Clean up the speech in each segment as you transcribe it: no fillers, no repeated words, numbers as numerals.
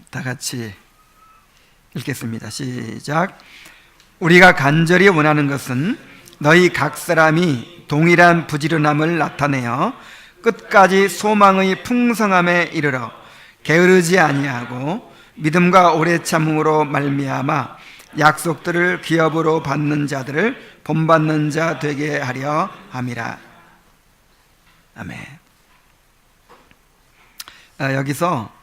다 같이 읽겠습니다. 시작. 우리가 간절히 원하는 것은 너희 각 사람이 동일한 부지런함을 나타내어 끝까지 소망의 풍성함에 이르러 게으르지 아니하고 믿음과 오래 참음으로 말미암아 약속들을 기업으로 받는 자들을 본받는 자 되게 하려 함이라. 아멘. 여기서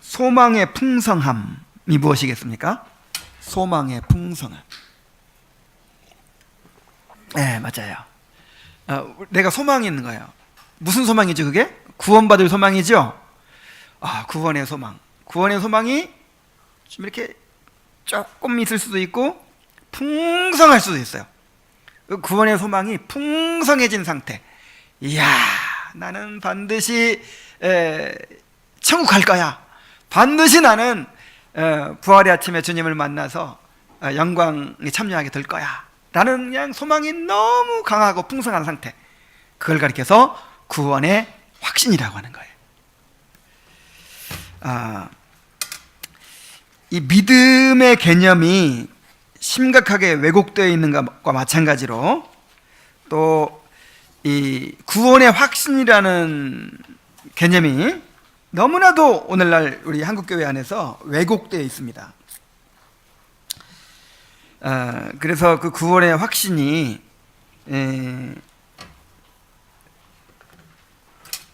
소망의 풍성함이 무엇이겠습니까? 소망의 풍성함. 네, 맞아요. 내가 소망이 있는 거예요. 무슨 소망이죠, 그게? 구원받을 소망이죠? 구원의 소망. 구원의 소망이 좀 이렇게 조금 있을 수도 있고 풍성할 수도 있어요. 구원의 소망이 풍성해진 상태. 이야, 나는 반드시 천국 갈 거야. 반드시 나는 부활의 아침에 주님을 만나서 영광에 참여하게 될 거야 라는 그냥 소망이 너무 강하고 풍성한 상태, 그걸 가리켜서 구원의 확신이라고 하는 거예요. 이 믿음의 개념이 심각하게 왜곡되어 있는 것과 마찬가지로 또 이 구원의 확신이라는 개념이 너무나도 오늘날 우리 한국교회 안에서 왜곡되어 있습니다. 그래서 그 구원의 확신이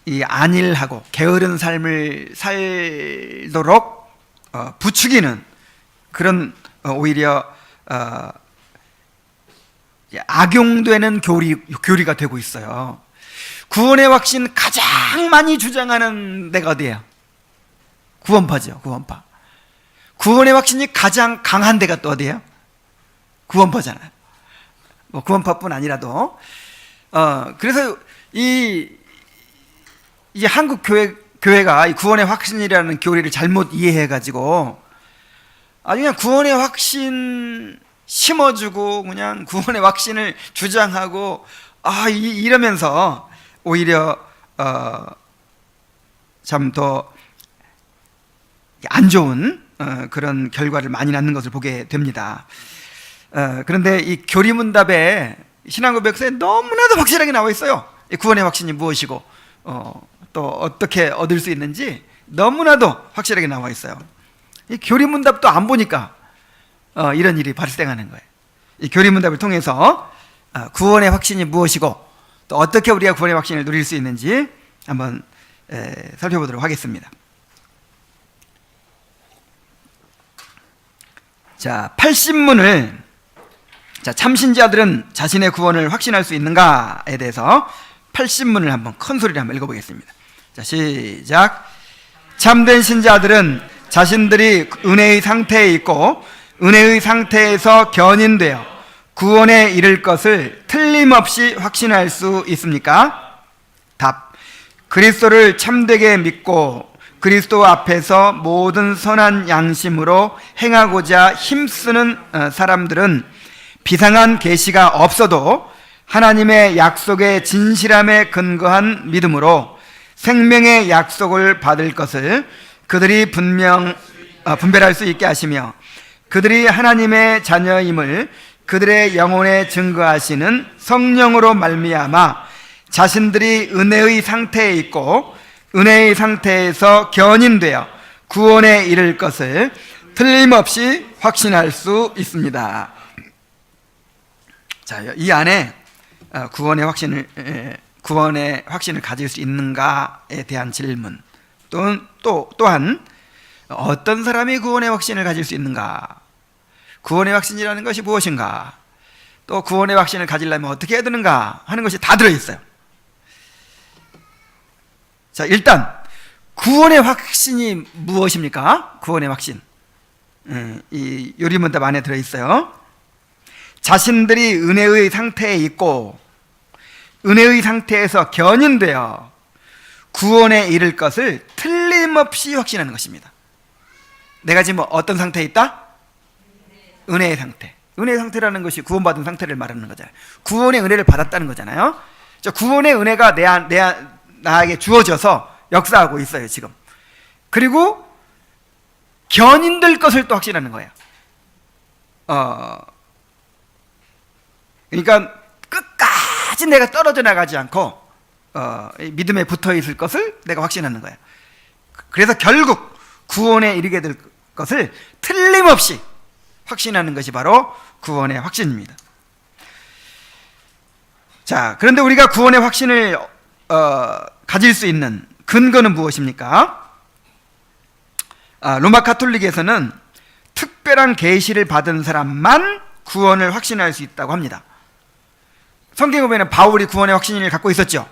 이 안일하고 게으른 삶을 살도록 부추기는 그런 오히려 악용되는 교리가 되고 있어요. 구원의 확신 가장 많이 주장하는 데가 어디예요? 구원파죠. 구원파. 구원의 확신이 가장 강한 데가 또 어디예요? 구원파잖아요. 뭐 구원파뿐 아니라도 그래서 이 한국 교회가 이 구원의 확신이라는 교리를 잘못 이해해가지고 아주 그냥 구원의 확신 심어주고 그냥 구원의 확신을 주장하고 이러면서 오히려 참 더 안 좋은 그런 결과를 많이 낳는 것을 보게 됩니다. 그런데 이 교리문답에 신앙고백서에 너무나도 확실하게 나와 있어요. 이 구원의 확신이 무엇이고 또 어떻게 얻을 수 있는지 너무나도 확실하게 나와 있어요. 이 교리문답도 안 보니까 이런 일이 발생하는 거예요. 이 교리문답을 통해서 구원의 확신이 무엇이고 또 어떻게 우리가 구원의 확신을 누릴 수 있는지 한번 살펴보도록 하겠습니다. 자, 80문을 참신자들은 자신의 구원을 확신할 수 있는가에 대해서 80문을 한번 큰 소리로 한번 읽어보겠습니다. 자, 시작. 참된 신자들은 자신들이 은혜의 상태에 있고 은혜의 상태에서 견인되어 구원에 이를 것을 틀림없이 확신할 수 있습니까? 답. 그리스도를 참되게 믿고 그리스도 앞에서 모든 선한 양심으로 행하고자 힘쓰는 사람들은 비상한 계시가 없어도 하나님의 약속의 진실함에 근거한 믿음으로 생명의 약속을 받을 것을 그들이 분별할 수 있게 하시며 그들이 하나님의 자녀임을 그들의 영혼에 증거하시는 성령으로 말미암아 자신들이 은혜의 상태에 있고 은혜의 상태에서 견인되어 구원에 이를 것을 틀림없이 확신할 수 있습니다. 자, 이 안에 구원의 확신을 가질 수 있는가에 대한 질문, 또한 어떤 사람이 구원의 확신을 가질 수 있는가, 구원의 확신이라는 것이 무엇인가, 또 구원의 확신을 가지려면 어떻게 해야 되는가 하는 것이 다 들어있어요. 자, 일단 구원의 확신이 무엇입니까? 구원의 확신, 이 요리문답 안에 들어있어요. 자신들이 은혜의 상태에 있고 은혜의 상태에서 견인되어 구원에 이를 것을 틀림없이 확신하는 것입니다. 내가 지금 어떤 상태에 있다? 은혜의 상태. 은혜의 상태라는 것이 구원받은 상태를 말하는 거잖아요. 구원의 은혜를 받았다는 거잖아요. 구원의 은혜가 나에게 주어져서 역사하고 있어요, 지금. 그리고 견인될 것을 또 확신하는 거예요. 그러니까 끝까지 내가 떨어져 나가지 않고 믿음에 붙어 있을 것을 내가 확신하는 거예요. 그래서 결국 구원에 이르게 될 것을 틀림없이 확신하는 것이 바로 구원의 확신입니다. 자, 그런데 우리가 구원의 확신을 가질 수 있는 근거는 무엇입니까? 로마 가톨릭에서는 특별한 계시를 받은 사람만 구원을 확신할 수 있다고 합니다. 성경에 보면 바울이 구원의 확신을 갖고 있었죠.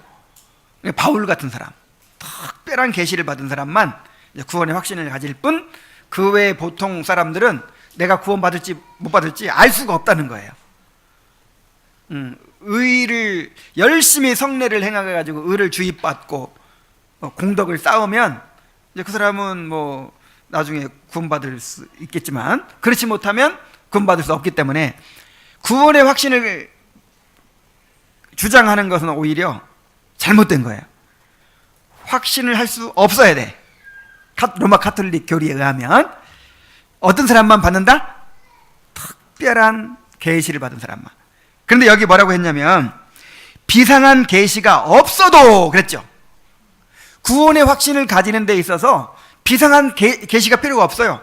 바울 같은 사람, 특별한 계시를 받은 사람만 구원의 확신을 가질 뿐, 그 외에 보통 사람들은 내가 구원 받을지 못 받을지 알 수가 없다는 거예요. 의를 열심히 성례를 행해가지고 의를 주입받고 공덕을 쌓으면 이제 그 사람은 뭐 나중에 구원받을 수 있겠지만, 그렇지 못하면 구원받을 수 없기 때문에 구원의 확신을 주장하는 것은 오히려 잘못된 거예요. 확신을 할 수 없어야 돼. 로마 가톨릭 교리에 의하면 어떤 사람만 받는다? 특별한 계시를 받은 사람만. 그런데 여기 뭐라고 했냐면 비상한 계시가 없어도 그랬죠. 구원의 확신을 가지는 데 있어서 비상한 계시가 필요가 없어요.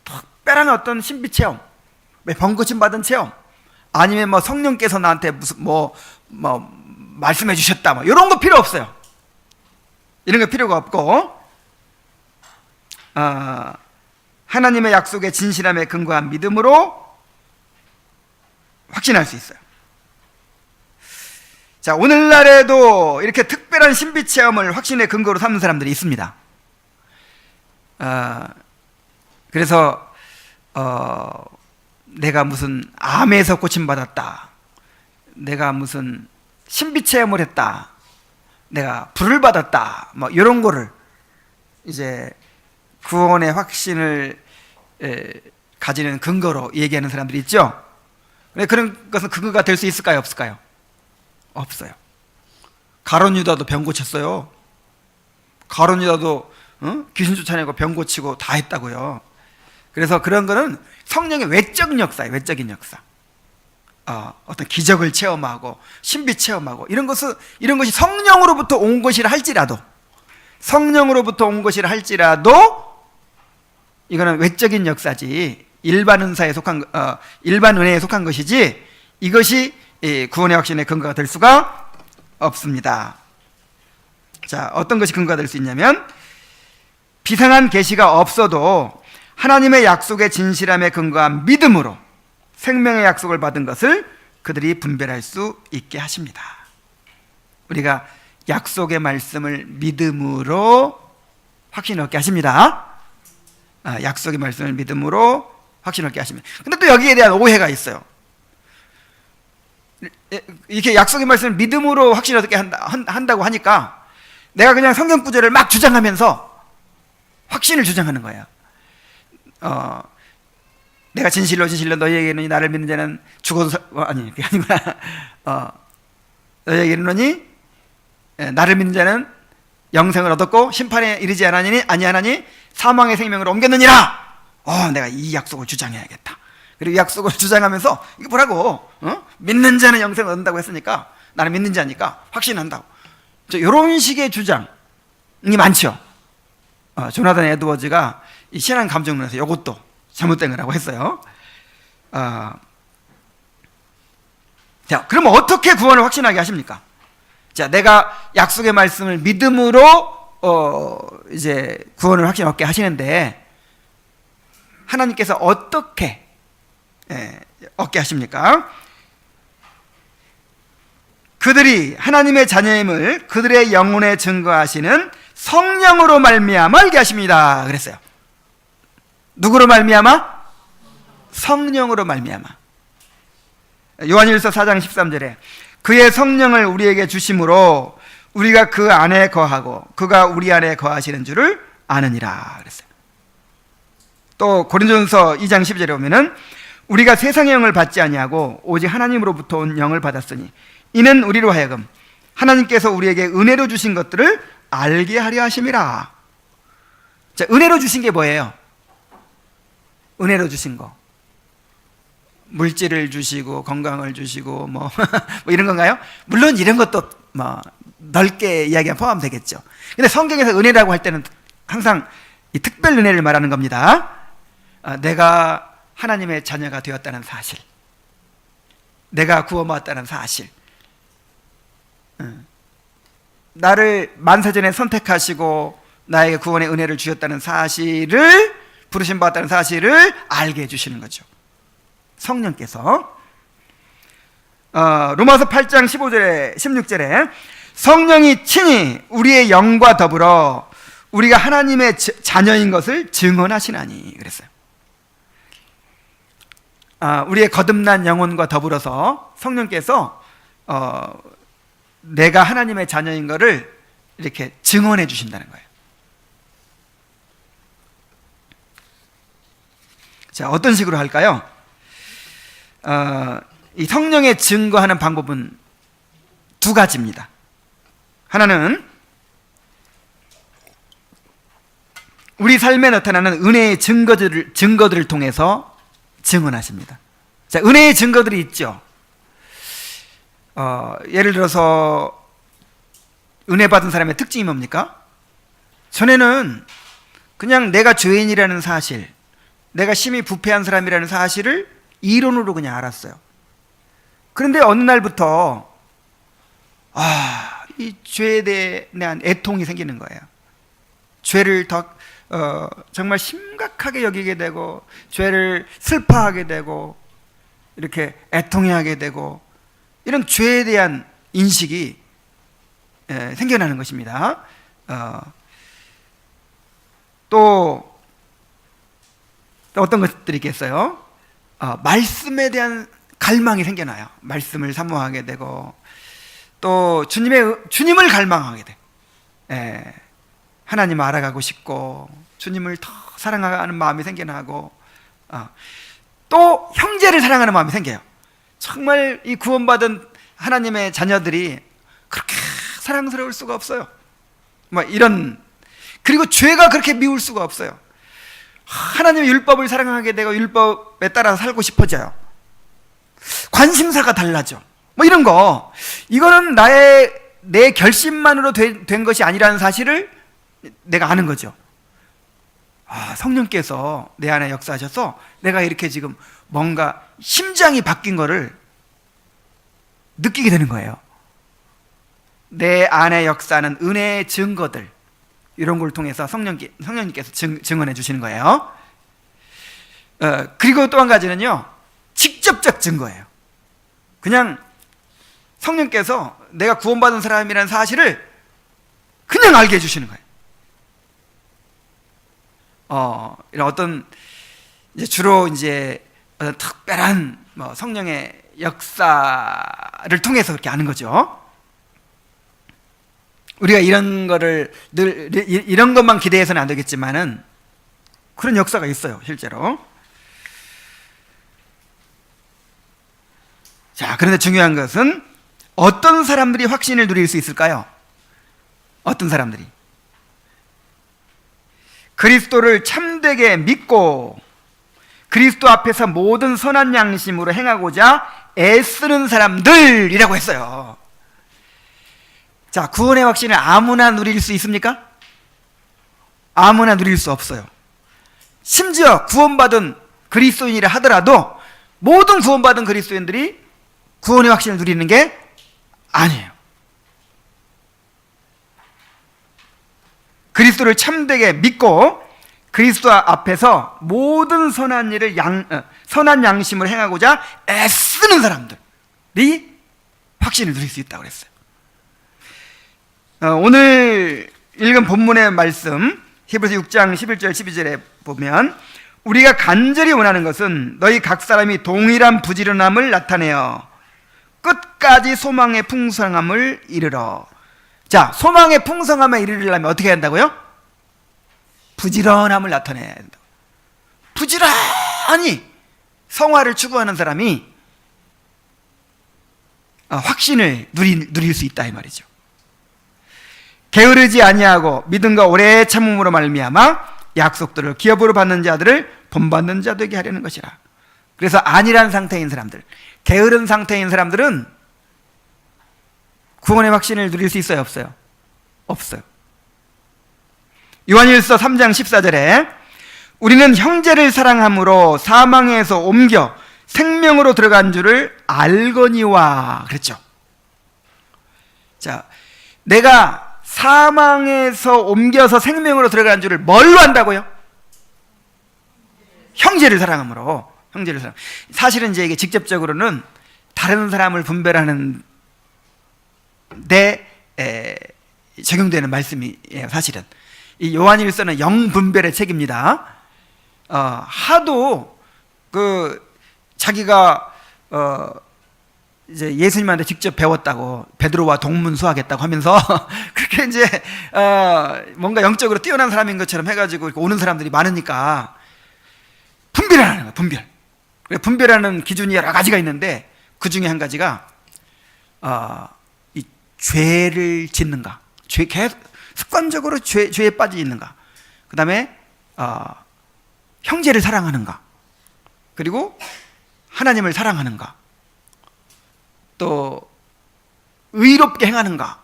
특별한 어떤 신비 체험, 병고침 받은 체험, 아니면 뭐 성령께서 나한테 무슨 뭐 말씀해 주셨다, 뭐 이런 거 필요 없어요. 이런 거 필요가 없고, 하나님의 약속의 진실함에 근거한 믿음으로 확신할 수 있어요. 자, 오늘날에도 이렇게 특별한 신비 체험을 확신의 근거로 삼는 사람들이 있습니다. 그래서 내가 무슨 암에서 고침받았다, 내가 무슨 신비 체험을 했다, 내가 불을 받았다, 뭐 이런 거를 이제 구원의 확신을 가지는 근거로 얘기하는 사람들이 있죠. 그런 것은 근거가 될 수 있을까요, 없을까요? 없어요. 가룟 유다도 병 고쳤어요. 가룟 유다도 귀신 쫓아내고 병 고치고 다 했다고요. 그래서 그런 거는 성령의 외적 역사예요. 외적인 역사. 어떤 기적을 체험하고 신비 체험하고 이런 것이 성령으로부터 온 것이라 할지라도, 이거는 외적인 역사지 일반 은사에 속한 일반 은혜에 속한 것이지, 이것이 구원의 확신의 근거가 될 수가 없습니다. 자, 어떤 것이 근거가 될 수 있냐면 비상한 계시가 없어도 하나님의 약속의 진실함에 근거한 믿음으로 생명의 약속을 받은 것을 그들이 분별할 수 있게 하십니다. 우리가 약속의 말씀을 믿음으로 확신 얻게 하십니다. 약속의 말씀을 믿음으로 확신 얻게 하십니다. 근데 또 여기에 대한 오해가 있어요. 이렇게 약속의 말씀을 믿음으로 확신 얻게 한다고 하니까 내가 그냥 성경 구절을 막 주장하면서 확신을 주장하는 거예요. 내가 진실로 너희에게 이르노니 나를 믿는 자는 죽어도 아니 그게 아니구나. 너희에게 이르노니 나를 믿는 자는 영생을 얻었고 심판에 이르지 아니하나니 사망의 생명으로 옮겼느니라. 내가 이 약속을 주장해야겠다. 그리고 이 약속을 주장하면서 이거 뭐라고? 믿는 자는 영생을 얻는다고 했으니까 나는 믿는 자니까 확신한다고. 이런 식의 주장이 많죠. 조나단 에드워즈가 이 신앙 감정론에서 이것도 잘못된 거라고 했어요. 자, 그러면 어떻게 구원을 확신하게 하십니까? 자, 내가 약속의 말씀을 믿음으로 이제 구원을 확신 얻게 하시는데 하나님께서 어떻게 얻게 하십니까? 그들이 하나님의 자녀임을 그들의 영혼에 증거하시는 성령으로 말미암아 알게 하십니다. 그랬어요. 누구로 말미암아? 성령으로 말미암아. 요한일서 4장 13절에 그의 성령을 우리에게 주심으로 우리가 그 안에 거하고 그가 우리 안에 거하시는 줄을 아느니라 그랬어요. 또 고린도전서 2장 12절에 보면은 우리가 세상의 영을 받지 아니하고 오직 하나님으로부터 온 영을 받았으니 이는 우리로 하여금 하나님께서 우리에게 은혜로 주신 것들을 알게 하려 하심이라. 자, 은혜로 주신 게 뭐예요? 은혜로 주신 거. 물질을 주시고 건강을 주시고 뭐 이런 건가요? 물론 이런 것도 뭐 넓게 이야기가 포함되겠죠. 근데 성경에서 은혜라고 할 때는 항상 이 특별 은혜를 말하는 겁니다. 내가 하나님의 자녀가 되었다는 사실, 내가 구원받았다는 사실, 나를 만세전에 선택하시고 나에게 구원의 은혜를 주셨다는 사실을, 부르심 받았다는 사실을 알게 해주시는 거죠. 성령께서. 로마서 8장 15절에 16절에 성령이 친히 우리의 영과 더불어 우리가 하나님의 자녀인 것을 증언하시나니 그랬어요. 우리의 거듭난 영혼과 더불어서 성령께서 내가 하나님의 자녀인 것을 이렇게 증언해 주신다는 거예요. 자, 어떤 식으로 할까요? 이 성령의 증거하는 방법은 두 가지입니다. 하나는 우리 삶에 나타나는 은혜의 증거들을 통해서 증언하십니다. 자, 은혜의 증거들이 있죠. 예를 들어서 은혜 받은 사람의 특징이 뭡니까? 전에는 그냥 내가 죄인이라는 사실, 내가 심히 부패한 사람이라는 사실을 이론으로 그냥 알았어요. 그런데 어느 날부터 이 죄에 대한 애통이 생기는 거예요. 죄를 더 정말 심각하게 여기게 되고, 죄를 슬퍼하게 되고, 이렇게 애통해하게 되고, 이런 죄에 대한 인식이 생겨나는 것입니다. 또 어떤 것들이 있겠어요? 말씀에 대한 갈망이 생겨나요. 말씀을 사모하게 되고, 또 주님을 갈망하게 돼. 하나님을 알아가고 싶고, 주님을 더 사랑하는 마음이 생겨나고, 또 형제를 사랑하는 마음이 생겨요. 정말 이 구원받은 하나님의 자녀들이 그렇게 사랑스러울 수가 없어요. 뭐 이런, 그리고 죄가 그렇게 미울 수가 없어요. 하나님의 율법을 사랑하게 되고 율법에 따라 살고 싶어져요. 관심사가 달라져. 뭐 이런 거, 이거는 내 결심만으로 된 것이 아니라는 사실을 내가 아는 거죠. 성령께서 내 안에 역사하셔서 내가 이렇게 지금 뭔가 심장이 바뀐 거를 느끼게 되는 거예요. 내 안에 역사하는 은혜의 증거들, 이런 걸 통해서 성령님께서 증언해 주시는 거예요. 그리고 또 한 가지는요, 직접적 증거예요. 그냥 성령께서 내가 구원받은 사람이라는 사실을 그냥 알게 해주시는 거예요. 이런 어떤, 주로 어떤 특별한 성령의 역사를 통해서 그렇게 아는 거죠. 우리가 이런 거를 이런 것만 기대해서는 안 되겠지만은 그런 역사가 있어요, 실제로. 자, 그런데 중요한 것은 어떤 사람들이 확신을 누릴 수 있을까요? 어떤 사람들이? 그리스도를 참되게 믿고 그리스도 앞에서 모든 선한 양심으로 행하고자 애쓰는 사람들이라고 했어요. 자, 구원의 확신을 아무나 누릴 수 있습니까? 아무나 누릴 수 없어요. 심지어 구원받은 그리스도인이라 하더라도 모든 구원받은 그리스도인들이 구원의 확신을 누리는 게 아니에요. 그리스도를 참되게 믿고 그리스도 앞에서 모든 선한 일을 선한 양심을 행하고자 애쓰는 사람들이 확신을 누릴 수 있다고 그랬어요. 오늘 읽은 본문의 말씀 히브리서 6장 11절 12절에 보면 우리가 간절히 원하는 것은 너희 각 사람이 동일한 부지런함을 나타내어 끝까지 소망의 풍성함을 이르러. 자, 소망의 풍성함에 이르려면 어떻게 한다고요? 부지런함을 나타내야 된다. 부지런히 성화를 추구하는 사람이 확신을 누릴 수 있다 이 말이죠. 게으르지 아니하고 믿음과 오래 참음으로 말미암아 약속들을 기업으로 받는 자들을 본받는 자 되게 하려는 것이라. 그래서 안일한 상태인 사람들, 게으른 상태인 사람들은 구원의 확신을 누릴 수 있어요, 없어요? 없어요. 요한일서 3장 14절에 우리는 형제를 사랑함으로 사망에서 옮겨 생명으로 들어간 줄을 알거니와 그랬죠. 자, 내가 사망에서 옮겨서 생명으로 들어간 줄을 뭘로 안다고요? 형제를 사랑함으로. 형제를 사랑. 사실은 이제 이게 직접적으로는 다른 사람을 분별하는 데 적용되는 말씀이에요. 사실은 이 요한일서는 영분별의 책입니다. 하도 자기가 이제 예수님한테 직접 배웠다고, 베드로와 동문수하겠다고 하면서 그렇게 이제 뭔가 영적으로 뛰어난 사람인 것처럼 해가지고 오는 사람들이 많으니까 분별하는 거예요. 분별. 분별하는 기준이 여러 가지가 있는데 그 중에 한 가지가 이 죄를 짓는가, 습관적으로 죄에 빠져 있는가, 그 다음에 형제를 사랑하는가, 그리고 하나님을 사랑하는가, 또 의롭게 행하는가,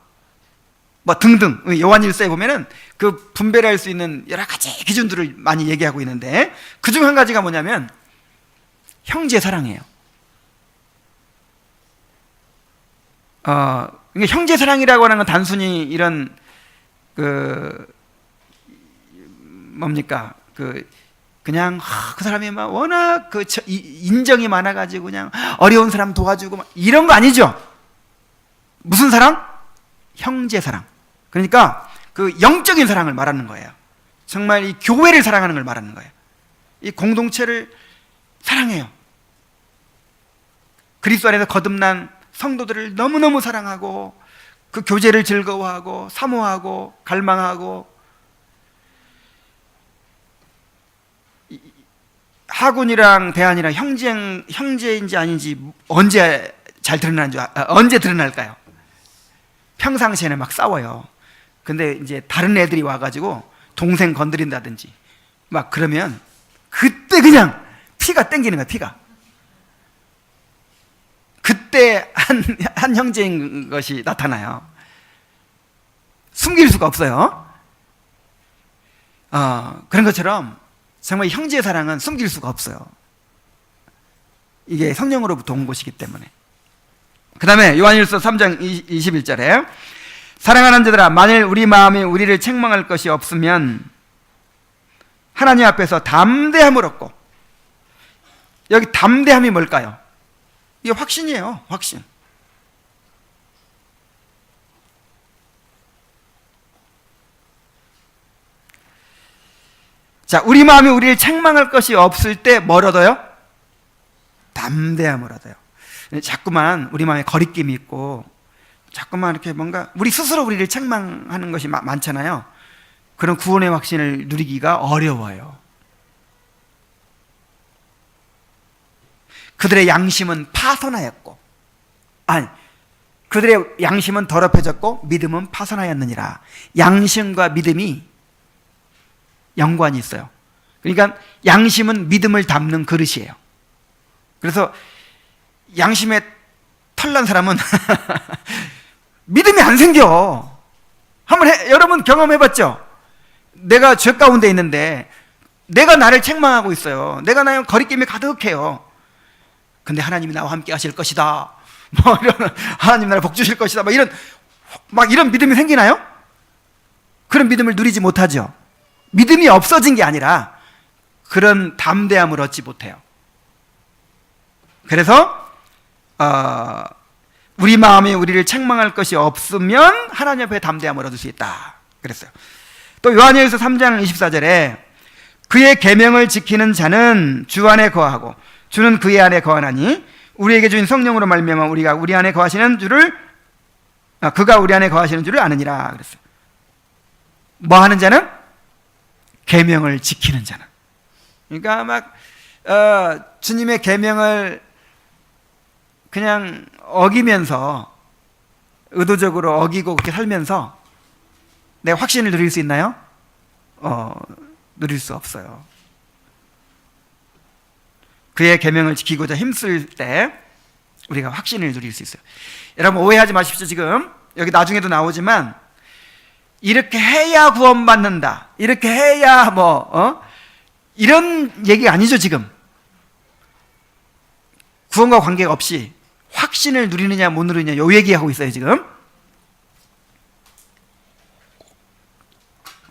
뭐 등등. 요한일서에 보면은 그 분별할 수 있는 여러 가지 기준들을 많이 얘기하고 있는데 그 중 한 가지가 뭐냐면 형제 사랑이에요. 형제 사랑이라고 하는 건 단순히 이런 뭡니까, 그냥 그 사람이 막 워낙 인정이 많아가지고 그냥 어려운 사람 도와주고 막 이런 거 아니죠. 무슨 사랑? 형제 사랑. 그러니까 그 영적인 사랑을 말하는 거예요. 정말 이 교회를 사랑하는 걸 말하는 거예요. 이 공동체를 사랑해요. 그리스도 안에서 거듭난 성도들을 너무너무 사랑하고 그 교제를 즐거워하고 사모하고 갈망하고, 하군이랑 대한이랑 형제인지 아닌지 언제 잘 드러나는 언제 드러날까요? 평상시에는 막 싸워요. 근데 이제 다른 애들이 와가지고 동생 건드린다든지 막 그러면 그때 그냥 피가 땡기는 거야. 피가. 그때 한 형제인 것이 나타나요. 숨길 수가 없어요. 그런 것처럼 정말 형제의 사랑은 숨길 수가 없어요. 이게 성령으로부터 온 것이기 때문에. 그 다음에 요한일서 3장 21절에 사랑하는 자들아, 만일 우리 마음이 우리를 책망할 것이 없으면 하나님 앞에서 담대함을 얻고. 여기 담대함이 뭘까요? 이게 확신이에요. 확신. 자, 우리 마음이 우리를 책망할 것이 없을 때 뭘 얻어요? 담대함을 얻어요. 자꾸만 우리 마음에 거리낌이 있고 자꾸만 이렇게 뭔가 우리 스스로 우리를 책망하는 것이 많잖아요. 그런 구원의 확신을 누리기가 어려워요. 그들의 양심은 파선하였고, 그들의 양심은 더럽혀졌고 믿음은 파선하였느니라. 양심과 믿음이 연관이 있어요. 그러니까 양심은 믿음을 담는 그릇이에요. 그래서 양심에 털난 사람은 믿음이 안 생겨. 여러분 경험해봤죠? 내가 죄 가운데 있는데 내가 나를 책망하고 있어요. 내가 나의 거리낌이 가득해요. 근데 하나님이 나와 함께 하실 것이다, 뭐 이런, 하나님 나를 복 주실 것이다, 이런 믿음이 생기나요? 그런 믿음을 누리지 못하죠. 믿음이 없어진 게 아니라 그런 담대함을 얻지 못해요. 그래서 우리 마음이 우리를 책망할 것이 없으면 하나님 앞에 담대함을 얻을 수 있다 그랬어요. 또 요한일서 3장 24절에 그의 계명을 지키는 자는 주 안에 거하고 주는 그의 안에 거하나니 우리에게 주인 성령으로 말미암아 우리가 우리 안에 거하시는 줄을 그가 우리 안에 거하시는 줄을 아느니라 그랬어요. 뭐 하는 자는? 계명을 지키는 자는. 그러니까 주님의 계명을 그냥 어기면서, 의도적으로 어기고 그렇게 살면서 내가 확신을 누릴 수 있나요? 누릴 수 없어요. 그의 계명을 지키고자 힘쓸 때 우리가 확신을 누릴 수 있어요. 여러분 오해하지 마십시오. 지금 여기 나중에도 나오지만 이렇게 해야 구원받는다, 이렇게 해야 이런 얘기가 아니죠. 지금 구원과 관계가 없이 확신을 누리느냐 못 누리느냐 요 얘기하고 있어요. 지금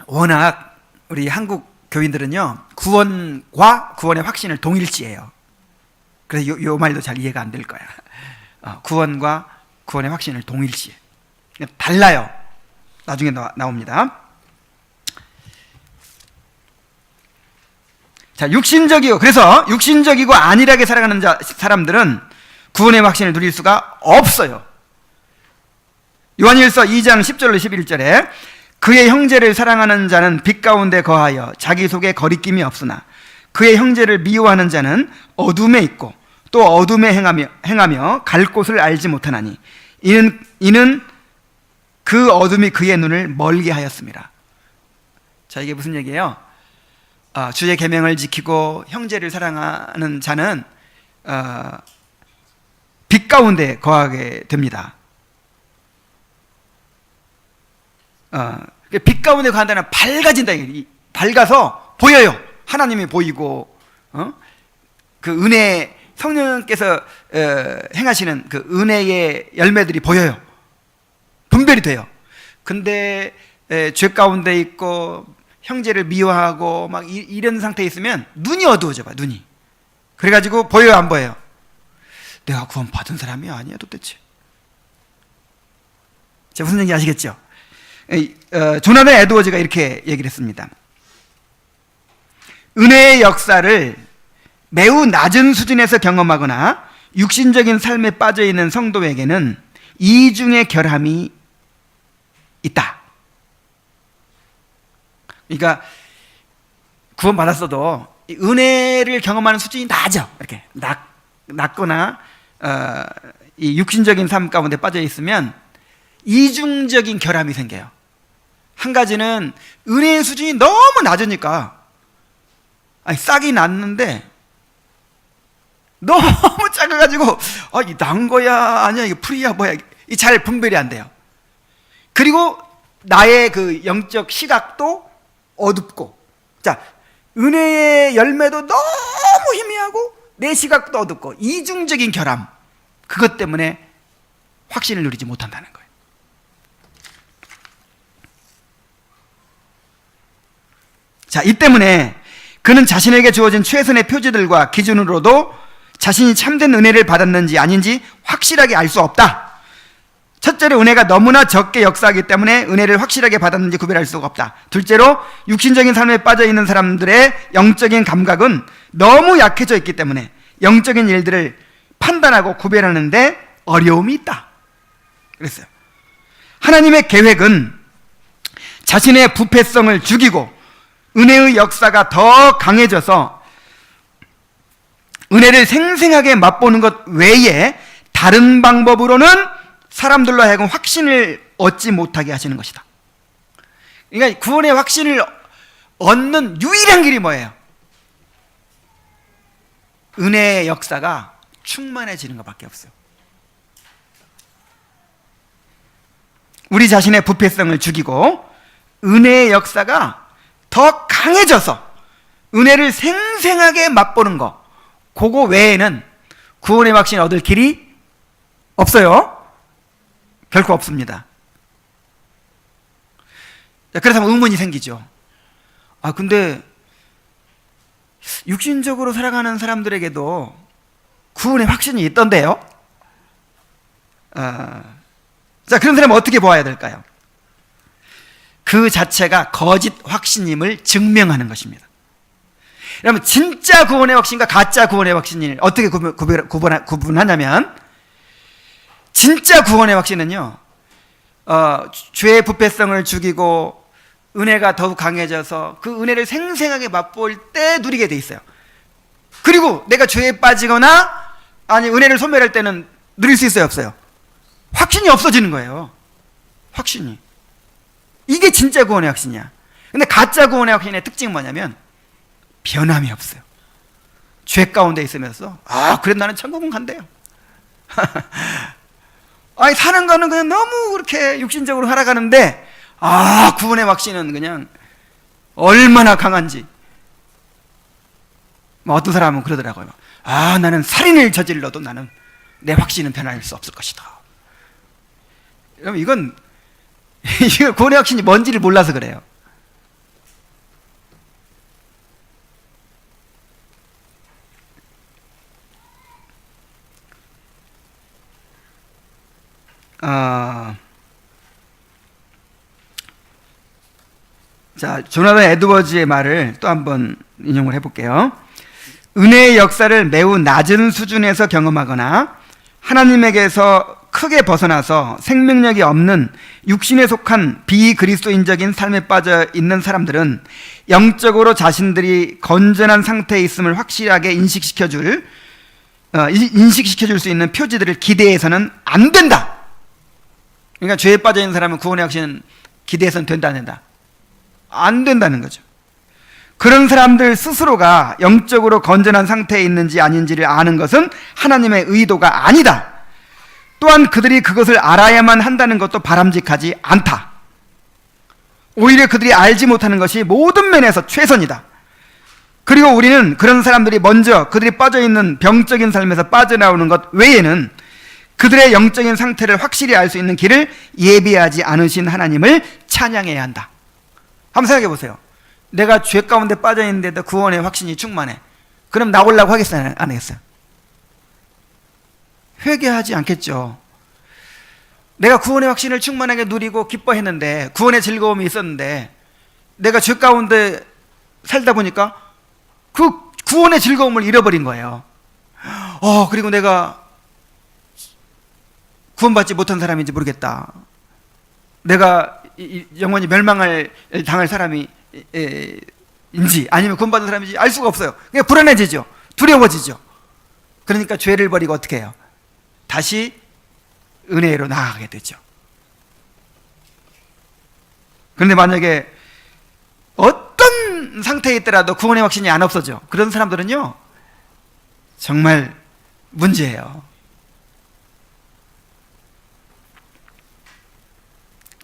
워낙 우리 한국 교인들은요 구원과 구원의 확신을 동일시해요. 그래서 요 말도 잘 이해가 안 될 거야. 구원과 구원의 확신을 동일시해. 달라요. 나중에 나옵니다. 자, 그래서 육신적이고 안일하게 살아가는 사람들은 구원의 확신을 누릴 수가 없어요. 요한일서 2장 10절로 11절에 그의 형제를 사랑하는 자는 빛 가운데 거하여 자기 속에 거리낌이 없으나 그의 형제를 미워하는 자는 어둠에 있고 또 어둠에 행하며 갈 곳을 알지 못하나니 이는 그 어둠이 그의 눈을 멀게 하였습니다. 자, 이게 무슨 얘기예요? 주의 계명을 지키고 형제를 사랑하는 자는 빛 가운데 거하게 됩니다. 빛 가운데 거한다는 밝아진다. 밝아서 보여요. 하나님이 보이고 그 은혜, 성령께서 행하시는 그 은혜의 열매들이 보여요. 분별이 돼요. 근데 죄 가운데 있고 형제를 미워하고 막 이런 상태에 있으면 눈이 어두워져 봐. 눈이. 그래가지고 보여요 안 보여요? 내가 구원 받은 사람이 아니야 도대체. 자, 무슨 얘기 아시겠죠? 조나단 에드워즈가 이렇게 얘기를 했습니다. 은혜의 역사를 매우 낮은 수준에서 경험하거나 육신적인 삶에 빠져있는 성도에게는 이중의 결함이 있다. 그러니까 구원 받았어도 은혜를 경험하는 수준이 낮아. 이렇게 낮거나 이 육신적인 삶 가운데 빠져 있으면 이중적인 결함이 생겨요. 한 가지는 은혜의 수준이 너무 낮으니까 싹이 났는데 너무 작아가지고 이 난 거야 아니야 이게 풀이야 뭐야 이 잘 분별이 안 돼요. 그리고 나의 그 영적 시각도 어둡고, 자, 은혜의 열매도 너무 희미하고 내 시각도 어둡고 이중적인 결함, 그것 때문에 확신을 누리지 못한다는 거예요. 자, 이 때문에 그는 자신에게 주어진 최선의 표지들과 기준으로도 자신이 참된 은혜를 받았는지 아닌지 확실하게 알 수 없다. 첫째로 은혜가 너무나 적게 역사하기 때문에 은혜를 확실하게 받았는지 구별할 수가 없다. 둘째로 육신적인 삶에 빠져있는 사람들의 영적인 감각은 너무 약해져 있기 때문에 영적인 일들을 판단하고 구별하는데 어려움이 있다. 그랬어요. 하나님의 계획은 자신의 부패성을 죽이고 은혜의 역사가 더 강해져서 은혜를 생생하게 맛보는 것 외에 다른 방법으로는 사람들로 하여금 확신을 얻지 못하게 하시는 것이다. 그러니까 구원의 확신을 얻는 유일한 길이 뭐예요? 은혜의 역사가 충만해지는 것밖에 없어요. 우리 자신의 부패성을 죽이고 은혜의 역사가 더 강해져서 은혜를 생생하게 맛보는 것, 그거 외에는 구원의 확신을 얻을 길이 없어요. 결코 없습니다. 그래서 의문이 생기죠. 근데 육신적으로 살아가는 사람들에게도 구원의 확신이 있던데요? 자, 그런 사람은 어떻게 보아야 될까요? 그 자체가 거짓 확신임을 증명하는 것입니다. 여러분, 진짜 구원의 확신과 가짜 구원의 확신을 어떻게 구분하냐면, 진짜 구원의 확신은요, 죄의 부패성을 죽이고 은혜가 더욱 강해져서 그 은혜를 생생하게 맛볼 때 누리게 돼 있어요. 그리고 내가 죄에 빠지거나 아니 은혜를 소멸할 때는 누릴 수 있어요, 없어요? 확신이 없어지는 거예요. 확신이. 이게 진짜 구원의 확신이야. 근데 가짜 구원의 확신의 특징은 뭐냐면 변함이 없어요. 죄 가운데 있으면서 그래 나는 천국은 간대요. 아니 사는 거는 그냥 너무 그렇게 육신적으로 살아가는데 구원의 확신은 그냥 얼마나 강한지. 어떤 사람은 그러더라고요. 나는 살인을 저질러도 나는 내 확신은 변할 수 없을 것이다. 여러분 이건 구원의 확신이 뭔지를 몰라서 그래요. 자, 조나단 에드워즈의 말을 또 한번 인용을 해볼게요. 은혜의 역사를 매우 낮은 수준에서 경험하거나 하나님에게서 크게 벗어나서 생명력이 없는 육신에 속한 비그리스도인적인 삶에 빠져 있는 사람들은 영적으로 자신들이 건전한 상태에 있음을 확실하게 인식시켜줄 수 있는 표지들을 기대해서는 안 된다. 그러니까 죄에 빠져 있는 사람은 구원의 확신은 기대해서는 된다 안 된다? 안 된다는 거죠. 그런 사람들 스스로가 영적으로 건전한 상태에 있는지 아닌지를 아는 것은 하나님의 의도가 아니다. 또한 그들이 그것을 알아야만 한다는 것도 바람직하지 않다. 오히려 그들이 알지 못하는 것이 모든 면에서 최선이다. 그리고 우리는 그런 사람들이 먼저 그들이 빠져있는 병적인 삶에서 빠져나오는 것 외에는 그들의 영적인 상태를 확실히 알 수 있는 길을 예비하지 않으신 하나님을 찬양해야 한다. 한번 생각해 보세요. 내가 죄 가운데 빠져 있는데도 구원의 확신이 충만해. 그럼 나오려고 하겠어요? 안 하겠어요? 회개하지 않겠죠. 내가 구원의 확신을 충만하게 누리고 기뻐했는데, 구원의 즐거움이 있었는데, 내가 죄 가운데 살다 보니까 그 구원의 즐거움을 잃어버린 거예요. 그리고 내가 구원받지 못한 사람인지 모르겠다. 내가 영원히 당할 사람이 인지 아니면 구원받은 사람인지 알 수가 없어요. 그냥 불안해지죠. 두려워지죠. 그러니까 죄를 버리고 어떻게 해요? 다시 은혜로 나아가게 되죠. 그런데 만약에 어떤 상태에 있더라도 구원의 확신이 안 없어져. 그런 사람들은요 정말 문제예요.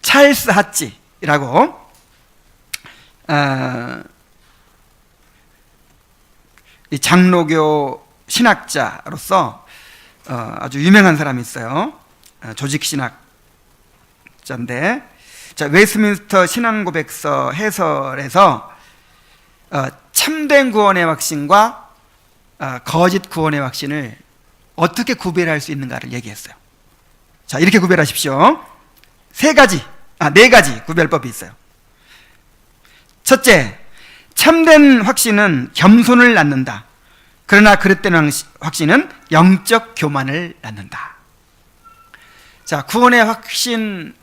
찰스 핫지라고 이 장로교 신학자로서 아주 유명한 사람이 있어요. 조직 신학자인데, 자, 웨스트민스터 신앙고백서 해설에서 참된 구원의 확신과 거짓 구원의 확신을 어떻게 구별할 수 있는가를 얘기했어요. 자, 이렇게 구별하십시오. 네 가지 구별법이 있어요. 첫째, 참된 확신은 겸손을 낳는다. 그러나 그릇된 확신은 영적 교만을 낳는다. 자, 구원의 확신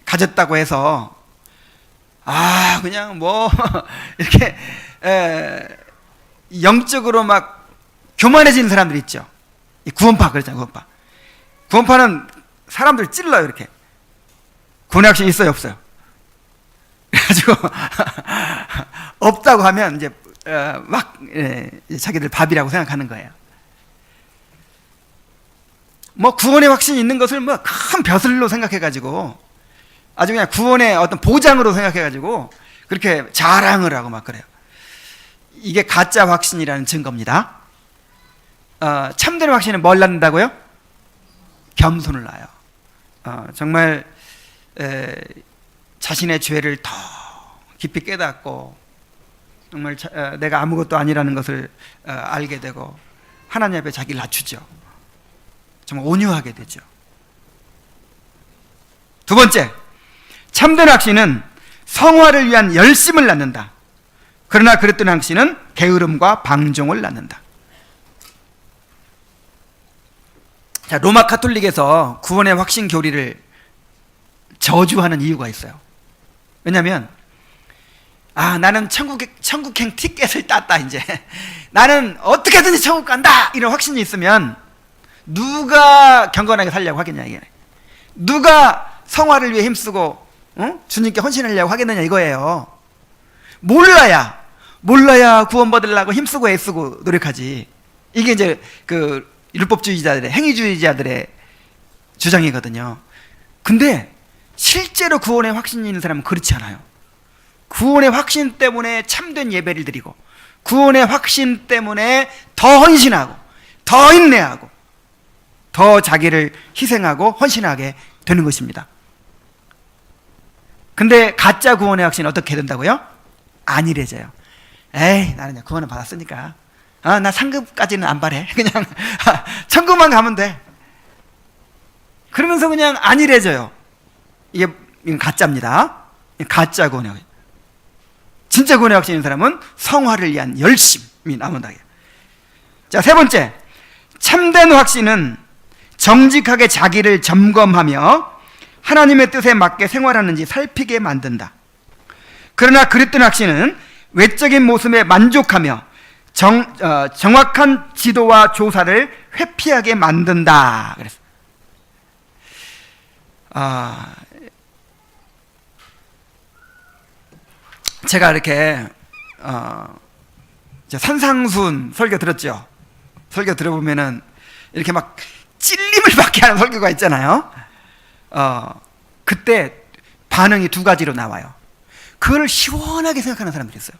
가졌다고 해서 그냥 이렇게 영적으로 막 교만해지는 사람들 있죠. 구원파 그러잖아요. 구원파는 사람들 찔러요. 이렇게 구원의 확신 있어요 없어요? 그래가지고 없다고 하면 이제 자기들 밥이라고 생각하는 거예요. 구원의 확신이 있는 것을 큰 벼슬로 생각해가지고 아주 그냥 구원의 어떤 보장으로 생각해가지고 그렇게 자랑을 하고 막 그래요. 이게 가짜 확신이라는 증거입니다. 참된 확신은 뭘 낳는다고요? 겸손을 낳아요. 정말 자신의 죄를 더 깊이 깨닫고 정말 내가 아무것도 아니라는 것을 알게 되고 하나님 앞에 자기를 낮추죠. 정말 온유하게 되죠. 두 번째, 참된 확신은 성화를 위한 열심을 낳는다. 그러나 그랬던 확신은 게으름과 방종을 낳는다. 자, 로마 카톨릭에서 구원의 확신 교리를 저주하는 이유가 있어요. 왜냐하면 나는 천국행 티켓을 땄다. 이제 나는 어떻게든지 천국 간다 이런 확신이 있으면 누가 경건하게 살려고 하겠냐. 이게 누가 성화를 위해 힘쓰고 주님께 헌신하려고 하겠느냐 이거예요. 몰라야 구원받으려고 힘쓰고 애쓰고 노력하지. 이게 이제 그 율법주의자들의, 행위주의자들의 주장이거든요. 근데 실제로 구원의 확신이 있는 사람은 그렇지 않아요. 구원의 확신 때문에 참된 예배를 드리고, 구원의 확신 때문에 더 헌신하고, 더 인내하고, 더 자기를 희생하고 헌신하게 되는 것입니다. 근데 가짜 구원의 확신은 어떻게 된다고요? 안일해져요. 에이, 나는 구원을 받았으니까 나 상급까지는 안 바래. 그냥 천국만 가면 돼. 그러면서 그냥 안일해져요. 이건 가짜입니다. 가짜 구원의 확신. 진짜 구원의 확신인 사람은 성화를 위한 열심이 남는다. 자, 세 번째, 참된 확신은 정직하게 자기를 점검하며 하나님의 뜻에 맞게 생활하는지 살피게 만든다. 그러나 그릇된 확신은 외적인 모습에 만족하며 정확한 지도와 조사를 회피하게 만든다. 그래서 제가 이렇게 산상순 설교 들었죠. 설교 들어보면은 이렇게 막 찔림을 받게 하는 설교가 있잖아요. 그때 반응이 두 가지로 나와요. 그걸 시원하게 생각하는 사람들이 있어요.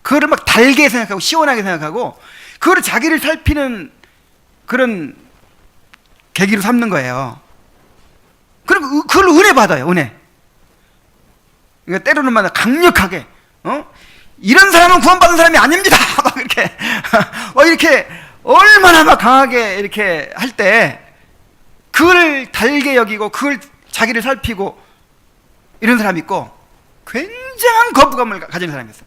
그거를 막 달게 생각하고 시원하게 생각하고 그거를 자기를 살피는 그런 계기로 삼는 거예요. 그럼 그걸 은혜 받아요. 은혜. 그러니까 때로는 막 강력하게 이런 사람은 구원받은 사람이 아닙니다. 막 이렇게 이렇게 얼마나 막 강하게 이렇게 할 때 그걸 달게 여기고 그걸 자기를 살피고 이런 사람이 있고 굉장한 거부감을 가진 사람이 있어요.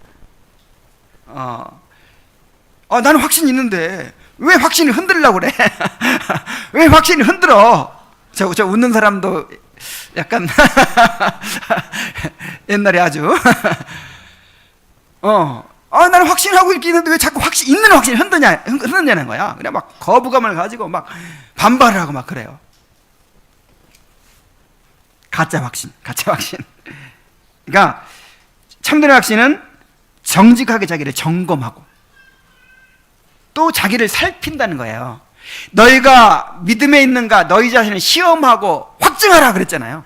나는 확신이 있는데 왜 확신을 흔들려고 그래? 왜 확신을 흔들어? 저 웃는 사람도 약간 옛날에 아주 나는 확신하고 있는데 왜 자꾸 있는 확신을 흔드냐는 거야. 그냥 막 거부감을 가지고 막 반발을 하고 막 그래요. 가짜 확신. 그러니까 참된 확신은 정직하게 자기를 점검하고 또 자기를 살핀다는 거예요. 너희가 믿음에 있는가 너희 자신을 시험하고 확증하라 그랬잖아요.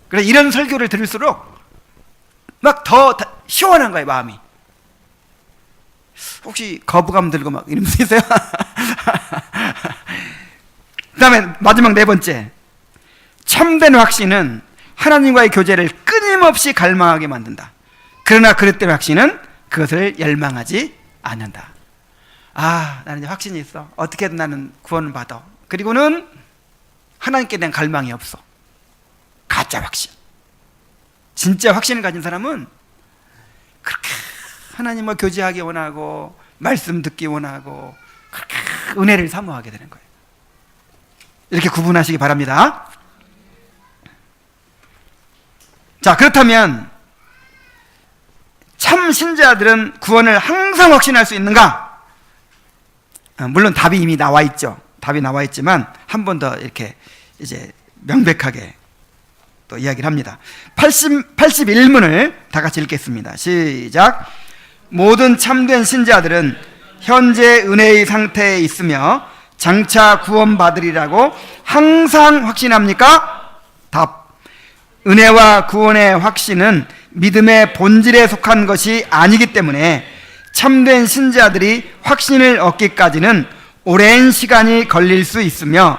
그래서 이런 설교를 들을수록 막 더 시원한 거예요, 마음이. 혹시 거부감 들고 막 이런 분 있어요? 그 다음에 마지막 네 번째, 참된 확신은 하나님과의 교제를 끊임없이 갈망하게 만든다. 그러나 그릇된 확신은 그것을 열망하지 않는다. 나는 이제 확신이 있어. 어떻게든 나는 구원을 받아. 그리고는 하나님께 대한 갈망이 없어. 가짜 확신. 진짜 확신을 가진 사람은 그렇게 하나님과 교제하기 원하고 말씀 듣기 원하고 그렇게 은혜를 사모하게 되는 거예요. 이렇게 구분하시기 바랍니다. 자, 그렇다면 참 신자들은 구원을 항상 확신할 수 있는가? 물론 답이 이미 나와 있죠. 답이 나와 있지만 한 번 더 이렇게 이제 명백하게 또 이야기를 합니다. 81문을 다 같이 읽겠습니다. 시작. 모든 참된 신자들은 현재 은혜의 상태에 있으며 장차 구원받으리라고 항상 확신합니까? 답. 은혜와 구원의 확신은 믿음의 본질에 속한 것이 아니기 때문에 참된 신자들이 확신을 얻기까지는 오랜 시간이 걸릴 수 있으며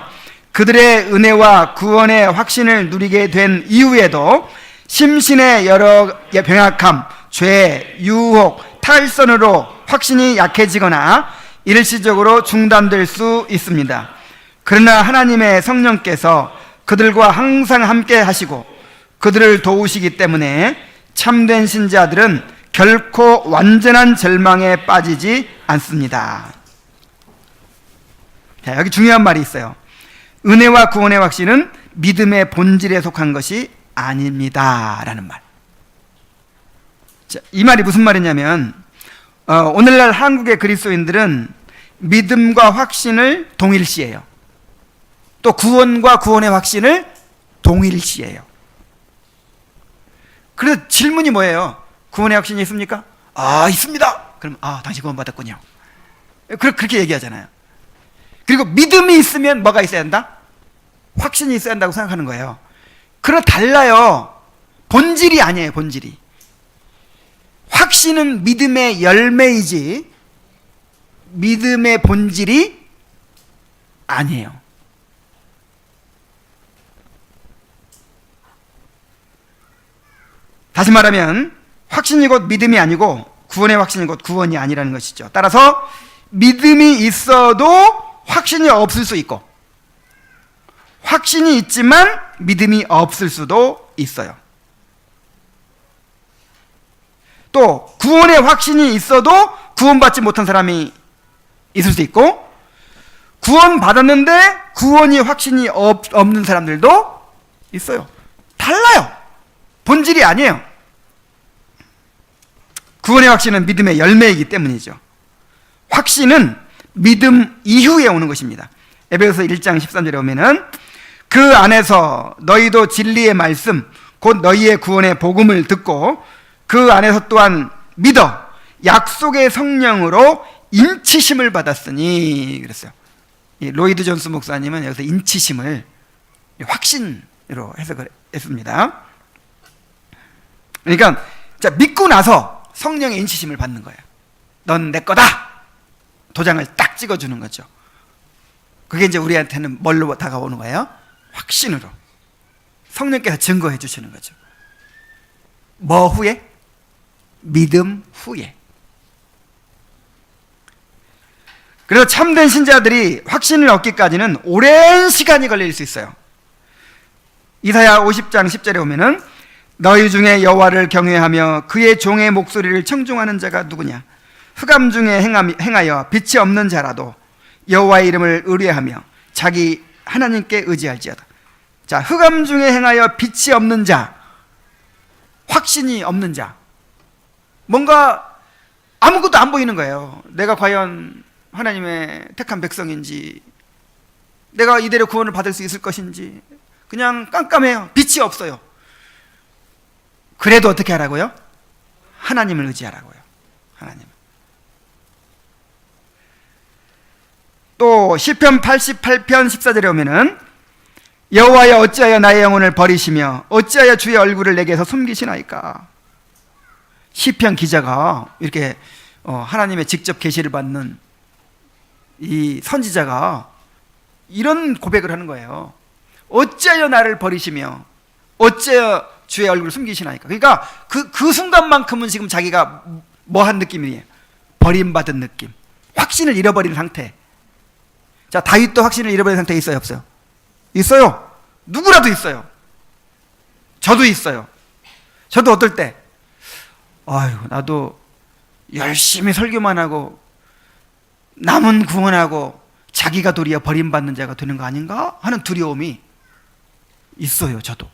그들의 은혜와 구원의 확신을 누리게 된 이후에도 심신의 여러 병약함, 죄, 유혹, 탈선으로 확신이 약해지거나 일시적으로 중단될 수 있습니다. 그러나 하나님의 성령께서 그들과 항상 함께 하시고 그들을 도우시기 때문에 참된 신자들은 결코 완전한 절망에 빠지지 않습니다. 자, 여기 중요한 말이 있어요. 은혜와 구원의 확신은 믿음의 본질에 속한 것이 아닙니다 라는 말. 자, 이 말이 무슨 말이냐면 오늘날 한국의 그리스도인들은 믿음과 확신을 동일시해요. 또 구원과 구원의 확신을 동일시해요. 그래서 질문이 뭐예요? 구원의 확신이 있습니까? 아, 있습니다. 그럼 당신 구원받았군요. 그렇게 얘기하잖아요. 그리고 믿음이 있으면 뭐가 있어야 한다? 확신이 있어야 한다고 생각하는 거예요. 그러나 달라요. 본질이 아니에요. 본질이. 확신은 믿음의 열매이지 믿음의 본질이 아니에요. 다시 말하면 확신이 곧 믿음이 아니고 구원의 확신이 곧 구원이 아니라는 것이죠. 따라서 믿음이 있어도 확신이 없을 수 있고 확신이 있지만 믿음이 없을 수도 있어요. 또 구원의 확신이 있어도 구원받지 못한 사람이 있을 수 있고 구원받았는데 구원이 확신이 없는 사람들도 있어요. 달라요. 본질이 아니에요. 구원의 확신은 믿음의 열매이기 때문이죠. 확신은 믿음 이후에 오는 것입니다. 에베소서 1장 13절에 보면은 그 안에서 너희도 진리의 말씀 곧 너희의 구원의 복음을 듣고 그 안에서 또한 믿어 약속의 성령으로 인치심을 받았으니 그랬어요. 로이드 존스 목사님은 여기서 인치심을 확신으로 해석을 했습니다. 그러니까 믿고 나서 성령의 인치심을 받는 거예요. 넌 내 거다. 도장을 딱 찍어주는 거죠. 그게 이제 우리한테는 뭘로 다가오는 거예요? 확신으로. 성령께서 증거해 주시는 거죠. 뭐 후에? 믿음 후에. 그래서 참된 신자들이 확신을 얻기까지는 오랜 시간이 걸릴 수 있어요. 이사야 50장 10절에 보면은 너희 중에 여호와를 경외하며 그의 종의 목소리를 청중하는 자가 누구냐? 흑암 중에 행하여 빛이 없는 자라도 여호와의 이름을 의뢰하며 자기 하나님께 의지할지어다. 자, 흑암 중에 행하여 빛이 없는 자, 확신이 없는 자, 뭔가 아무것도 안 보이는 거예요. 내가 과연 하나님의 택한 백성인지, 내가 이대로 구원을 받을 수 있을 것인지, 그냥 깜깜해요. 빛이 없어요. 그래도 어떻게 하라고요? 하나님을 의지하라고요. 하나님. 또 시편 88편 14절에 오면은 여호와여 어찌하여 나의 영혼을 버리시며 어찌하여 주의 얼굴을 내게서 숨기시나이까. 시편 기자가 이렇게 하나님의 직접 계시를 받는 이 선지자가 이런 고백을 하는 거예요. 어찌하여 나를 버리시며 어찌하여 주의 얼굴을 숨기시나이까. 그러니까 그 순간만큼은 지금 자기가 뭐한 느낌이에요? 버림받은 느낌, 확신을 잃어버린 상태. 자, 다윗도 확신을 잃어버린 상태에 있어요, 없어요? 있어요. 누구라도 있어요. 저도 있어요. 저도 어떨 때 나도 열심히 설교만 하고 남은 구원하고 자기가 도리어 버림받는 자가 되는 거 아닌가 하는 두려움이 있어요. 저도.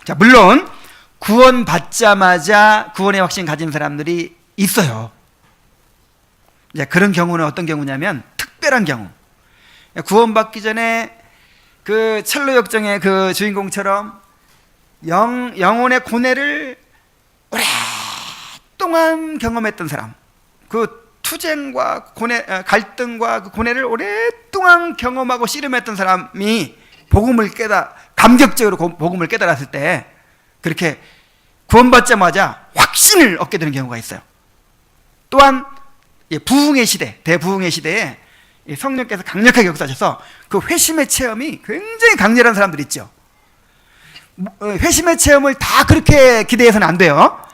자, 물론 구원받자마자 구원의 확신 가진 사람들이 있어요. 이제 그런 경우는 어떤 경우냐면 특별한 경우. 구원받기 전에 그 첼로 역정의 그 주인공처럼 영혼의 고뇌를 오랫동안 경험했던 사람, 그 투쟁과 고뇌, 갈등과 그 고뇌를 오랫동안 경험하고 씨름했던 사람이 감격적으로 복음을 깨달았을 때 그렇게 구원받자마자 확신을 얻게 되는 경우가 있어요. 또한 부흥의 시대, 대부흥의 시대에 성령께서 강력하게 역사하셔서 그 회심의 체험이 굉장히 강렬한 사람들 있죠. 회심의 체험을 다 그렇게 기대해서는 안 돼요.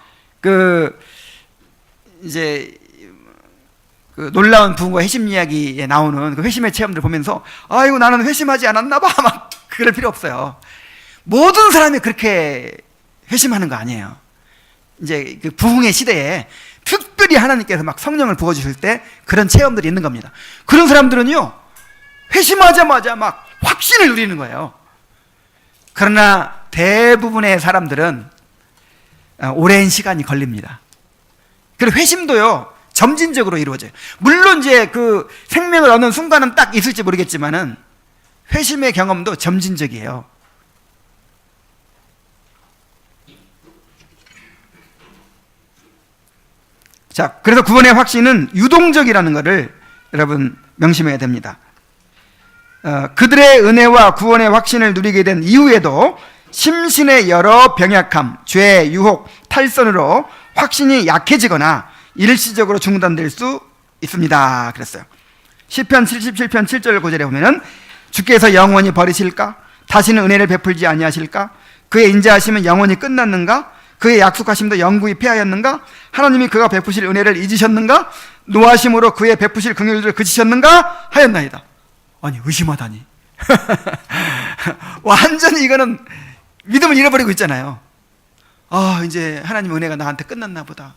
놀라운 부흥과 회심 이야기에 나오는 그 회심의 체험들 보면서 아이고 나는 회심하지 않았나 봐 막 그럴 필요 없어요. 모든 사람이 그렇게 회심하는 거 아니에요. 이제 그 부흥의 시대에 특별히 하나님께서 막 성령을 부어주실 때 그런 체험들이 있는 겁니다. 그런 사람들은요 회심하자마자 막 확신을 누리는 거예요. 그러나 대부분의 사람들은 오랜 시간이 걸립니다. 그리고 회심도요 점진적으로 이루어져요. 물론 이제 그 생명을 얻는 순간은 딱 있을지 모르겠지만은 회심의 경험도 점진적이에요. 자, 그래서 구원의 확신은 유동적이라는 것을 여러분 명심해야 됩니다. 그들의 은혜와 구원의 확신을 누리게 된 이후에도 심신의 여러 병약함, 죄, 유혹, 탈선으로 확신이 약해지거나 일시적으로 중단될 수 있습니다. 그랬어요. 시편 77편 7절 9절에 보면은 주께서 영원히 버리실까? 다시는 은혜를 베풀지 아니하실까? 그의 인자하심은 영원히 끝났는가? 그의 약속하심도 영구히 패하였는가? 하나님이 그가 베푸실 은혜를 잊으셨는가? 노하심으로 그의 베푸실 긍휼을 그치셨는가? 하였나이다. 아니, 의심하다니. 완전히 이거는 믿음을 잃어버리고 있잖아요. 이제 하나님 은혜가 나한테 끝났나 보다.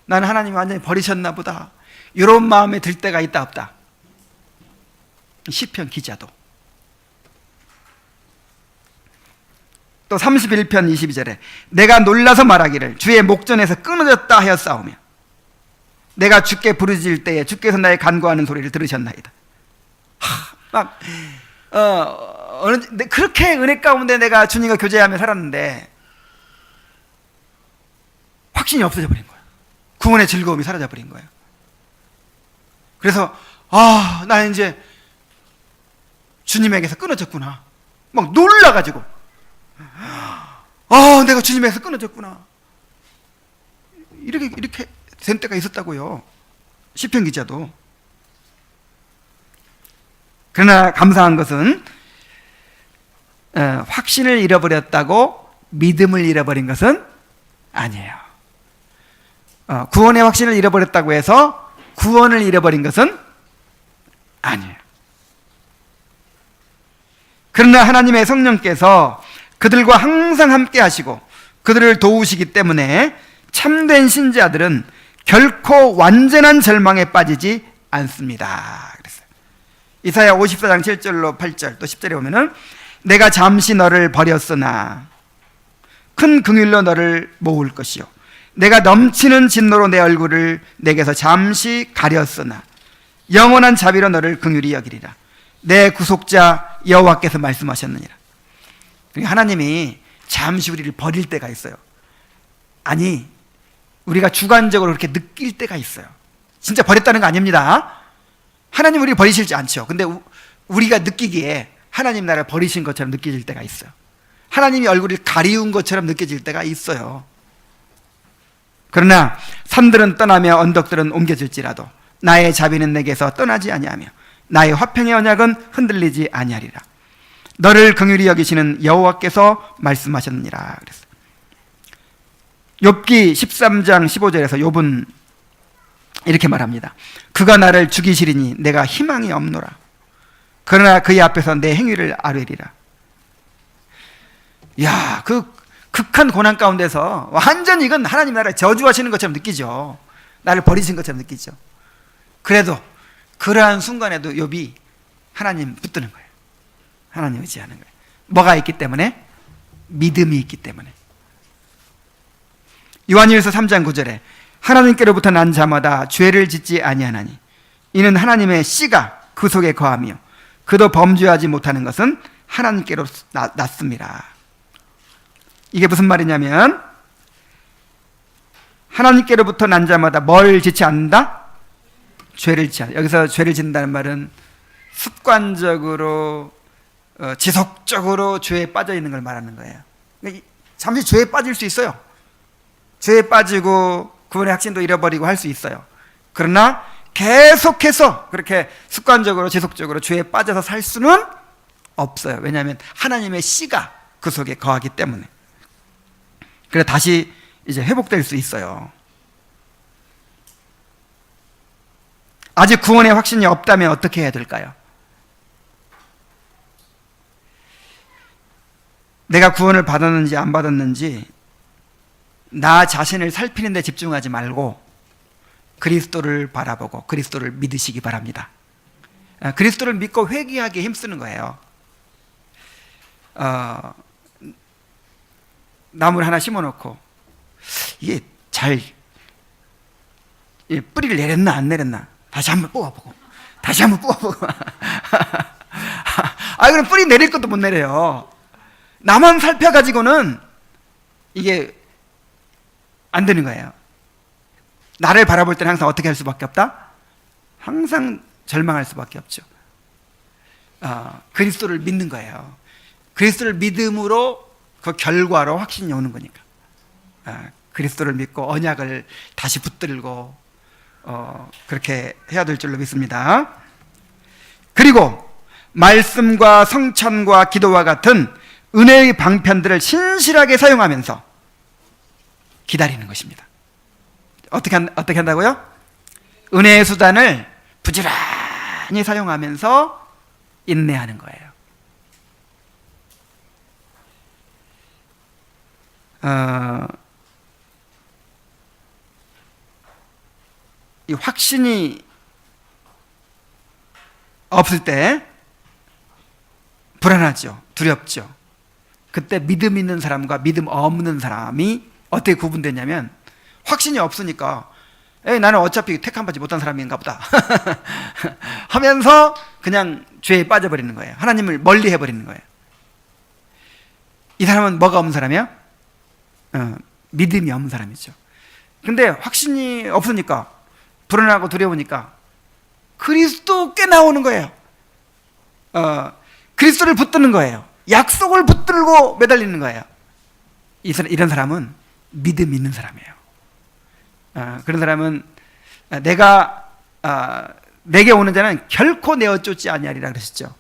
나는 하나님이 완전히 버리셨나 보다. 이런 마음에 들 때가 있다 없다. 시편 기자도. 또 31편 22절에 내가 놀라서 말하기를 주의 목전에서 끊어졌다 하였사오며 내가 주께 부르짖을 때에 주께서 나의 간구하는 소리를 들으셨나이다. 그렇게 은혜 가운데 내가 주님과 교제하며 살았는데 확신이 없어져 버린 거예요. 구원의 즐거움이 사라져 버린 거예요. 그래서 나는 이제 주님에게서 끊어졌구나. 막 놀라가지고 내가 주님에게서 끊어졌구나. 이렇게 된 때가 있었다고요. 시편 기자도. 그러나 감사한 것은 확신을 잃어버렸다고 믿음을 잃어버린 것은 아니에요. 구원의 확신을 잃어버렸다고 해서 구원을 잃어버린 것은 아니에요. 그러나 하나님의 성령께서 그들과 항상 함께 하시고 그들을 도우시기 때문에 참된 신자들은 결코 완전한 절망에 빠지지 않습니다. 그랬어요. 이사야 54장 7절로 8절 또 10절에 보면은 내가 잠시 너를 버렸으나 큰 긍휼로 너를 모을 것이요 내가 넘치는 진노로 내 얼굴을 내게서 잠시 가렸으나 영원한 자비로 너를 긍휼히 여기리라. 내 구속자 여호와께서 말씀하셨느니라. 하나님이 잠시 우리를 버릴 때가 있어요. 아니, 우리가 주관적으로 그렇게 느낄 때가 있어요. 진짜 버렸다는 거 아닙니다. 하나님 우리를 버리실지 않죠. 근데 우리가 느끼기에 하나님 나를 버리신 것처럼 느껴질 때가 있어요. 하나님이 얼굴을 가리운 것처럼 느껴질 때가 있어요. 그러나 산들은 떠나며 언덕들은 옮겨질지라도 나의 자비는 내게서 떠나지 아니하며 나의 화평의 언약은 흔들리지 아니하리라. 너를 긍휼히 여기시는 여호와께서 말씀하셨느니라. 그랬어요. 욥기 13장 15절에서 욥은 이렇게 말합니다. 그가 나를 죽이시리니 내가 희망이 없노라. 그러나 그의 앞에서 내 행위를 아뢰리라. 야, 그 극한 고난 가운데서 완전히 이건 하나님 나라를 저주하시는 것처럼 느끼죠. 나를 버리신 것처럼 느끼죠. 그래도 그러한 순간에도 욥이 하나님 붙드는 거예요. 하나님 의지하는 거예요. 뭐가 있기 때문에? 믿음이 있기 때문에. 요한일서 3장 9절에 하나님께로부터 난 자마다 죄를 짓지 아니하나니 이는 하나님의 씨가 그 속에 거하며 그도 범죄하지 못하는 것은 하나님께로 났습니다. 이게 무슨 말이냐면 하나님께로부터 난 자마다 뭘 짓지 않는다? 죄를 짓지 않는다. 여기서 죄를 짓는다는 말은 습관적으로 지속적으로 죄에 빠져 있는 걸 말하는 거예요. 잠시 죄에 빠질 수 있어요. 죄에 빠지고 구원의 확신도 잃어버리고 할 수 있어요. 그러나 계속해서 그렇게 습관적으로 지속적으로 죄에 빠져서 살 수는 없어요. 왜냐하면 하나님의 씨가 그 속에 거하기 때문에. 그래서 다시 이제 회복될 수 있어요. 아직 구원의 확신이 없다면 어떻게 해야 될까요? 내가 구원을 받았는지 안 받았는지 나 자신을 살피는 데 집중하지 말고 그리스도를 바라보고 그리스도를 믿으시기 바랍니다. 그리스도를 믿고 회개하기에 힘쓰는 거예요. 나무를 하나 심어놓고 이게 잘 뿌리를 내렸나 안 내렸나 다시 한번 뽑아보고 다시 한번 뽑아보고 그럼 뿌리 내릴 것도 못 내려요. 나만 살펴가지고는 이게 안 되는 거예요. 나를 바라볼 때는 항상 어떻게 할 수밖에 없다? 항상 절망할 수밖에 없죠. 그리스도를 믿는 거예요. 그리스도를 믿음으로 그 결과로 확신이 오는 거니까. 그리스도를 믿고 언약을 다시 붙들고 그렇게 해야 될 줄로 믿습니다. 그리고 말씀과 성찬과 기도와 같은 은혜의 방편들을 신실하게 사용하면서 기다리는 것입니다. 어떻게 한다고요? 은혜의 수단을 부지런히 사용하면서 인내하는 거예요. 이 확신이 없을 때 불안하죠. 두렵죠. 그때 믿음 있는 사람과 믿음 없는 사람이 어떻게 구분되냐면, 확신이 없으니까 나는 어차피 택함받지 못한 사람인가 보다 하면서 그냥 죄에 빠져버리는 거예요. 하나님을 멀리 해버리는 거예요. 이 사람은 뭐가 없는 사람이야? 믿음이 없는 사람이죠. 근데 확신이 없으니까, 불안하고 두려우니까 그리스도께 나오는 거예요. 그리스도를 붙드는 거예요. 약속을 붙들고 매달리는 거예요. 이런 사람은 믿음 있는 사람이에요. 그런 사람은 내게 오는 자는 결코 내어 쫓지 아니하리라 그러셨죠.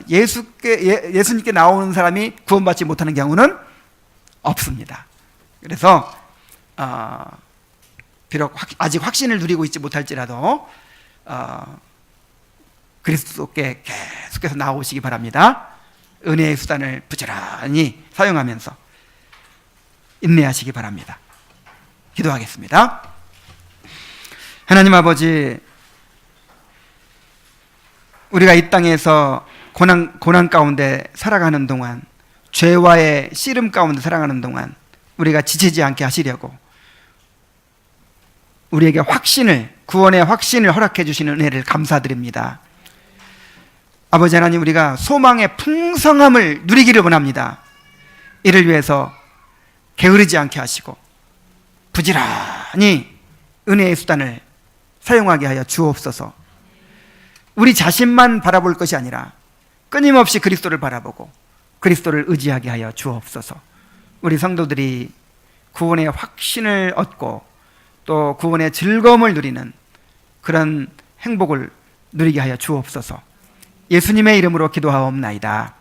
예수님께 나오는 사람이 구원받지 못하는 경우는 없습니다. 그래서 비록 아직 확신을 누리고 있지 못할지라도 그리스도께 계속해서 나오시기 바랍니다. 은혜의 수단을 부지런히 사용하면서 인내하시기 바랍니다. 기도하겠습니다. 하나님 아버지, 우리가 이 땅에서 고난 가운데 살아가는 동안, 죄와의 씨름 가운데 살아가는 동안 우리가 지치지 않게 하시려고 우리에게 구원의 확신을 허락해 주시는 은혜를 감사드립니다. 아버지 하나님, 우리가 소망의 풍성함을 누리기를 원합니다. 이를 위해서 게으르지 않게 하시고 부지런히 은혜의 수단을 사용하게 하여 주옵소서. 우리 자신만 바라볼 것이 아니라 끊임없이 그리스도를 바라보고 그리스도를 의지하게 하여 주옵소서. 우리 성도들이 구원의 확신을 얻고 또 구원의 즐거움을 누리는 그런 행복을 누리게 하여 주옵소서. 예수님의 이름으로 기도하옵나이다.